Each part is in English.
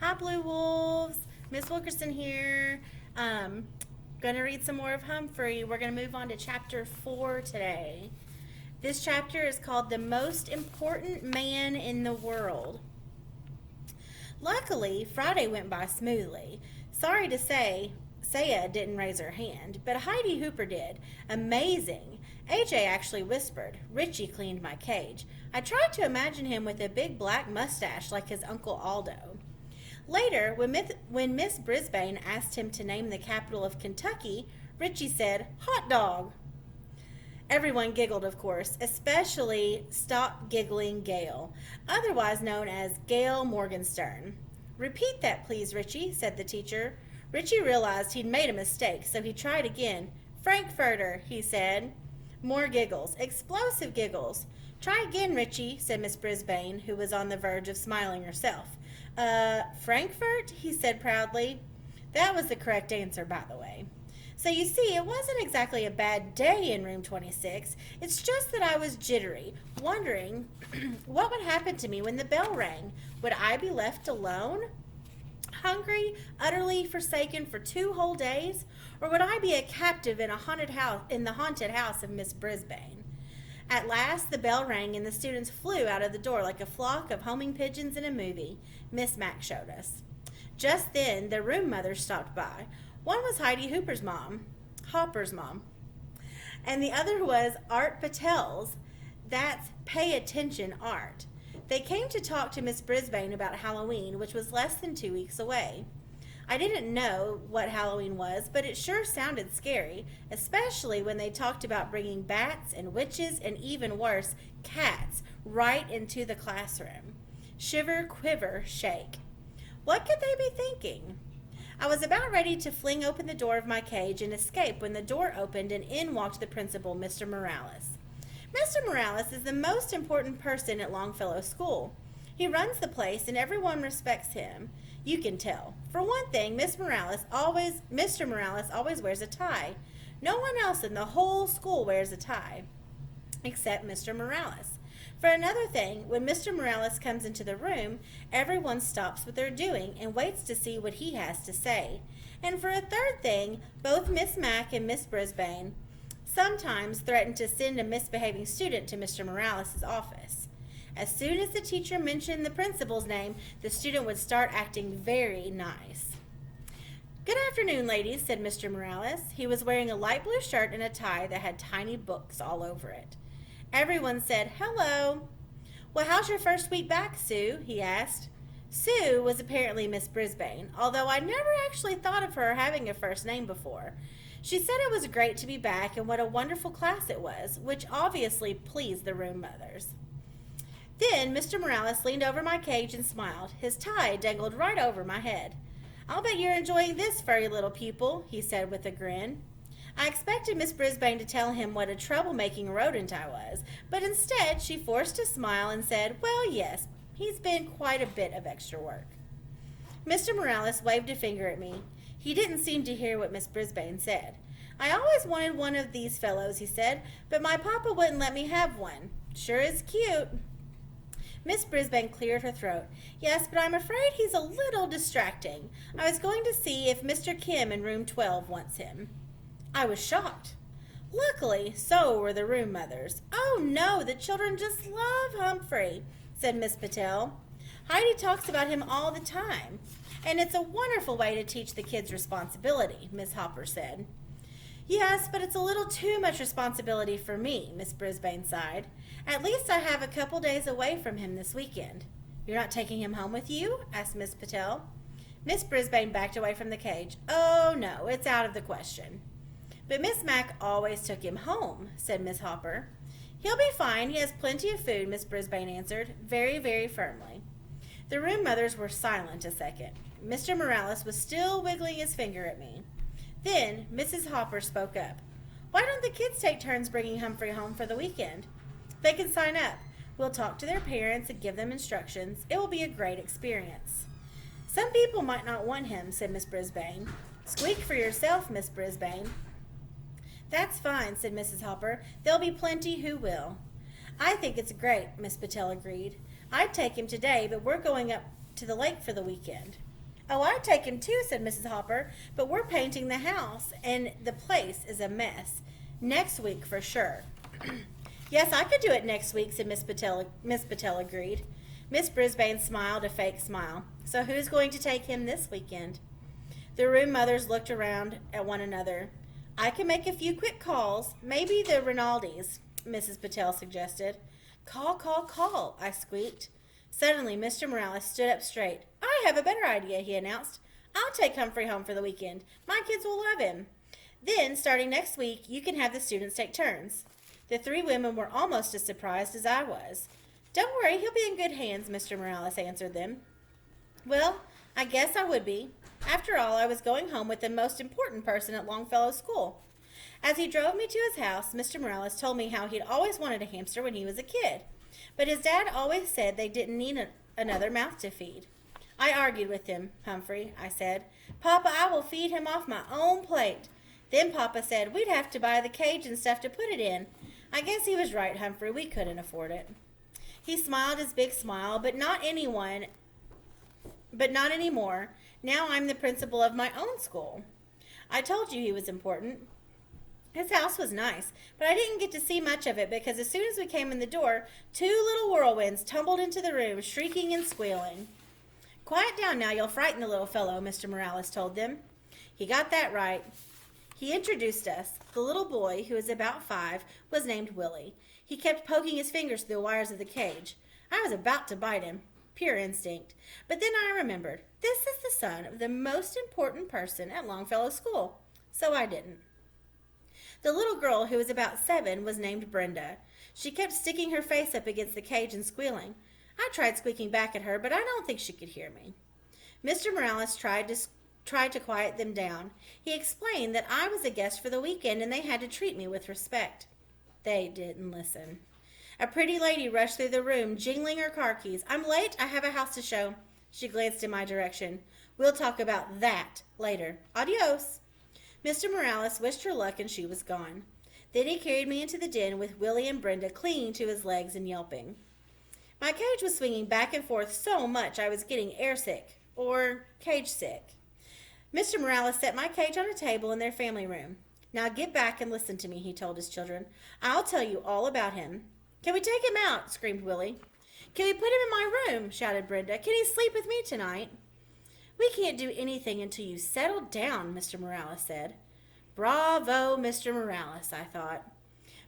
Hi, Blue Wolves. Miss Wilkerson here. Gonna read some more of Humphrey. We're gonna move on to chapter 4 today. This chapter is called The Most Important Man in the World. Luckily, Friday went by smoothly. Sorry to say, Saya didn't raise her hand, but Heidi Hooper did. Amazing. AJ actually whispered. Richie cleaned my cage. I tried to imagine him with a big black mustache like his Uncle Aldo. Later, when Miss Brisbane asked him to name the capital of Kentucky, Richie said, "Hot dog." Everyone giggled, of course, especially Stop Giggling Gail, otherwise known as Gail Morgenstern. "Repeat that, please, Richie," said the teacher. Richie realized he'd made a mistake, so he tried again. "Frankfurter," he said. More giggles, explosive giggles. "Try again, Richie," said Miss Brisbane, who was on the verge of smiling herself. Frankfurt," he said proudly. That was the correct answer, by the way. So you see, it wasn't exactly a bad day in room 26. It's just that I was jittery, wondering what would happen to me when the bell rang. Would I be left alone? Hungry, utterly forsaken for 2 whole days? Or would I be a captive in the haunted house of Miss Brisbane? At last, the bell rang and the students flew out of the door like a flock of homing pigeons in a movie. Miss Mack showed us. Just then, the room mothers stopped by. One was Heidi Hooper's mom, Hopper's mom, and the other was Art Patel's. That's Pay Attention Art. They came to talk to Miss Brisbane about Halloween, which was less than 2 weeks away. I didn't know what Halloween was, but it sure sounded scary, especially when they talked about bringing bats and witches and even worse, cats, right into the classroom. Shiver, quiver, shake. What could they be thinking? I was about ready to fling open the door of my cage and escape when the door opened and in walked the principal, Mr. Morales. Mr. Morales is the most important person at Longfellow School. He runs the place and everyone respects him. You can tell. For one thing, Mr. Morales always wears a tie. No one else in the whole school wears a tie, except Mr. Morales. For another thing, when Mr. Morales comes into the room, everyone stops what they're doing and waits to see what he has to say. And for a third thing, both Miss Mack and Miss Brisbane sometimes threaten to send a misbehaving student to Mr. Morales' office. As soon as the teacher mentioned the principal's name, the student would start acting very nice. "Good afternoon, ladies," said Mr. Morales. He was wearing a light blue shirt and a tie that had tiny books all over it. Everyone said, "Hello." "Well, how's your first week back, Sue?" he asked. Sue was apparently Miss Brisbane, although I never actually thought of her having a first name before. She said it was great to be back and what a wonderful class it was, which obviously pleased the room mothers. Then Mr. Morales leaned over my cage and smiled. His tie dangled right over my head. "I'll bet you're enjoying this, furry little pupil," he said with a grin. I expected Miss Brisbane to tell him what a troublemaking rodent I was, but instead she forced a smile and said, "Well, yes, he's been quite a bit of extra work." Mr. Morales waved a finger at me. He didn't seem to hear what Miss Brisbane said. "I always wanted one of these fellows," he said, "but my papa wouldn't let me have one. Sure is cute." Miss Brisbane cleared her throat. "Yes, but I'm afraid he's a little distracting. I was going to see if Mr. Kim in room 12 wants him." I was shocked. Luckily, so were the room mothers. "Oh no, the children just love Humphrey," said Miss Patel. "Heidi talks about him all the time, and it's a wonderful way to teach the kids responsibility," Miss Hopper said. "Yes, but it's a little too much responsibility for me," Miss Brisbane sighed. "At least I have a couple days away from him this weekend." "You're not taking him home with you?" asked Miss Patel. Miss Brisbane backed away from the cage. "Oh, no, it's out of the question." "But Miss Mack always took him home," said Miss Hopper. "He'll be fine. He has plenty of food," Miss Brisbane answered, very, very firmly. The room mothers were silent a second. Mr. Morales was still wiggling his finger at me. Then Mrs. Hopper spoke up. "Why don't the kids take turns bringing Humphrey home for the weekend? They can sign up. We'll talk to their parents and give them instructions. It will be a great experience." "Some people might not want him," said Miss Brisbane. "Squeak for yourself, Miss Brisbane." "That's fine," said Mrs. Hopper. "There'll be plenty who will." "I think it's great," Miss Patel agreed. "I'd take him today, but we're going up to the lake for the weekend." Oh, I'd take him too, said Mrs. Hopper, but we're painting the house, and the place is a mess. Next week for sure. Yes, I could do it next week, said Miss Patel. Miss Patel agreed. Miss Brisbane smiled a fake smile. So who's going to take him this weekend? The room mothers looked around at one another. I can make a few quick calls. Maybe the Rinaldis, Mrs. Patel suggested. Call, I squeaked. Suddenly, Mr. Morales stood up straight. I have a better idea, he announced. I'll take Humphrey home for the weekend. My kids will love him. Then, starting next week, you can have the students take turns. The three women were almost as surprised as I was. Don't worry, he'll be in good hands, Mr. Morales answered them. Well, I guess I would be. After all, I was going home with the most important person at Longfellow School. As he drove me to his house, Mr. Morales told me how he'd always wanted a hamster when he was a kid. But his dad always said they didn't need another mouth to feed. I argued with him, Humphrey, I said. Papa, I will feed him off my own plate. Then Papa said we'd have to buy the cage and stuff to put it in. I guess he was right, Humphrey. We couldn't afford it. He smiled his big smile, but not anymore. Now I'm the principal of my own school. I told you he was important. His house was nice, but I didn't get to see much of it because as soon as we came in the door, two little whirlwinds tumbled into the room, shrieking and squealing. Quiet down now, you'll frighten the little fellow, Mr. Morales told them. He got that right. He introduced us. The little boy, who was about 5, was named Willie. He kept poking his fingers through the wires of the cage. I was about to bite him. Pure instinct. But then I remembered, this is the son of the most important person at Longfellow School. So I didn't. The little girl, who was about 7, was named Brenda. She kept sticking her face up against the cage and squealing. I tried squeaking back at her, but I don't think she could hear me. Mr. Morales tried to quiet them down. He explained that I was a guest for the weekend and they had to treat me with respect. They didn't listen. A pretty lady rushed through the room, jingling her car keys. I'm late. I have a house to show. She glanced in my direction. We'll talk about that later. Adios. Mr. Morales wished her luck and she was gone. Then he carried me into the den with Willie and Brenda clinging to his legs and yelping. My cage was swinging back and forth so much I was getting airsick, or cage sick. Mr. Morales set my cage on a table in their family room. Now get back and listen to me, he told his children. I'll tell you all about him. Can we take him out? Screamed Willie. Can we put him in my room? Shouted Brenda. Can he sleep with me tonight? We can't do anything until you settle down, Mr. Morales said. Bravo, Mr. Morales, I thought.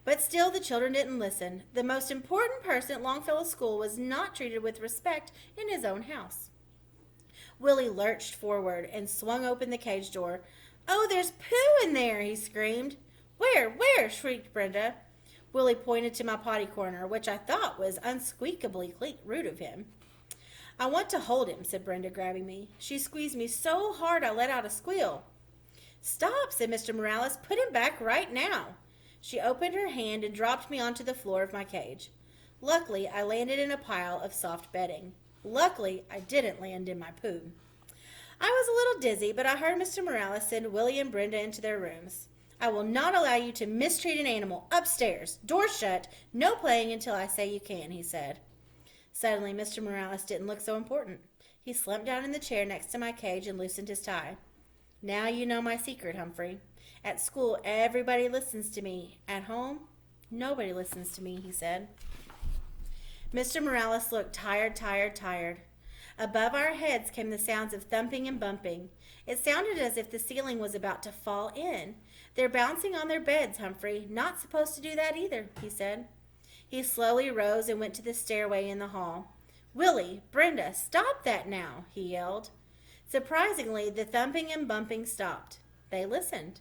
But still the children didn't listen. The most important person at Longfellow School was not treated with respect in his own house. Willie lurched forward and swung open the cage door. Oh, there's poo in there, he screamed. Where? Shrieked Brenda. Willie pointed to my potty corner, which I thought was unsqueakably rude of him. I want to hold him, said Brenda, grabbing me. She squeezed me so hard I let out a squeal. Stop, said Mr. Morales. Put him back right now. She opened her hand and dropped me onto the floor of my cage. Luckily, I landed in a pile of soft bedding. Luckily, I didn't land in my poo. I was a little dizzy, but I heard Mr. Morales send Willie and Brenda into their rooms. I will not allow you to mistreat an animal. Upstairs. Door shut. No playing until I say you can, he said. Suddenly, Mr. Morales didn't look so important. He slumped down in the chair next to my cage and loosened his tie. Now you know my secret, Humphrey. At school, everybody listens to me. At home, nobody listens to me, he said. Mr. Morales looked tired. Above our heads came the sounds of thumping and bumping. It sounded as if the ceiling was about to fall in. They're bouncing on their beds, Humphrey. Not supposed to do that either, he said. He slowly rose and went to the stairway in the hall. Willie, Brenda, stop that now, he yelled. Surprisingly, the thumping and bumping stopped. They listened.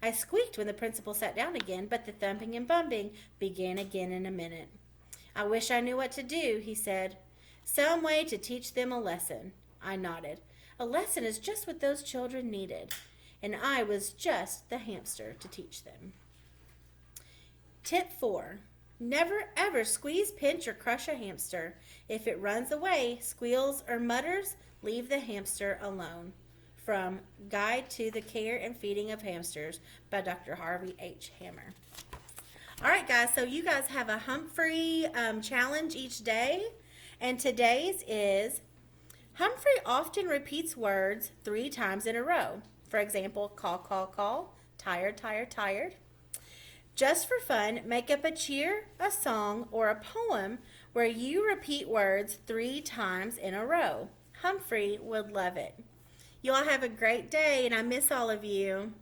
I squeaked when the principal sat down again, but the thumping and bumping began again in a minute. I wish I knew what to do, he said. Some way to teach them a lesson. I nodded. A lesson is just what those children needed, and I was just the hamster to teach them. Tip 4. Never ever squeeze, pinch, or crush a hamster. If it runs away, squeals, or mutters, leave the hamster alone. From Guide to the Care and Feeding of Hamsters by Dr. Harvey H. Hammer. All right, guys, so you guys have a Humphrey challenge each day, and today's is Humphrey often repeats words 3 times in a row. For example, call, call, call, tired, tired, tired. Just for fun, make up a cheer, a song, or a poem where you repeat words 3 times in a row. Humphrey would love it. You all have a great day, and I miss all of you.